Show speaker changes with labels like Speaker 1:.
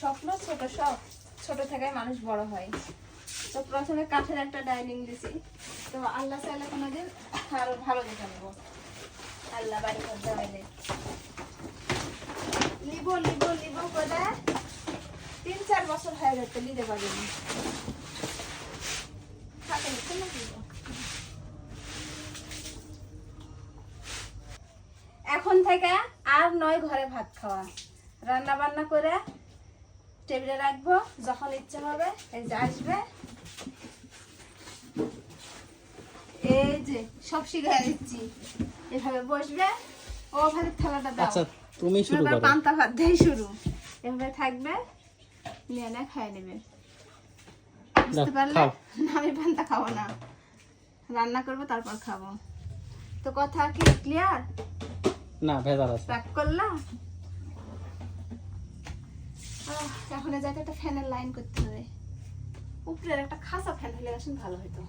Speaker 1: স্বপ্ন ছোট সব, ছোট থেকে মানুষ বড় হয়। তো প্রথমে কাঠের একটা ডাইনিং দিছি, তো আল্লাহ চাইলে কোনোদিন আরো ভালো দেখে নেবো, আল্লাহ বাড়ি করতে হইলে নিব নিব নিব করে 3-4 বছর হয়ে যেতে নিতে পারিনি। এখন থেকে আর নয় ঘরে ভাত খাওয়া, রান্না বান্না করে টেবিলে রাখবো, যখন ইচ্ছে হবে এই যে আসবে, এই যে সব শিখে দিচ্ছি, এভাবে বসবে, ও ভাতের থালাটা দাও,
Speaker 2: আচ্ছা তুমি শুরু করো।
Speaker 1: পান্তা ভাত দিয়ে শুরু, এভাবে থাকবে, নিয়ে না খায় নেবে, বুঝতে পারলে? না আমি পান্তা খাবো না, রান্না করবো তারপর খাবো। তো কথা কি ক্লিয়ার?
Speaker 2: না ভেজাল আছে।
Speaker 1: রাগ করলা? এখন যাতে একটা ফ্যানের লাইন করতে হবে, উপরের একটা খাসা ফ্যান হলে আসেন ভালো হতো।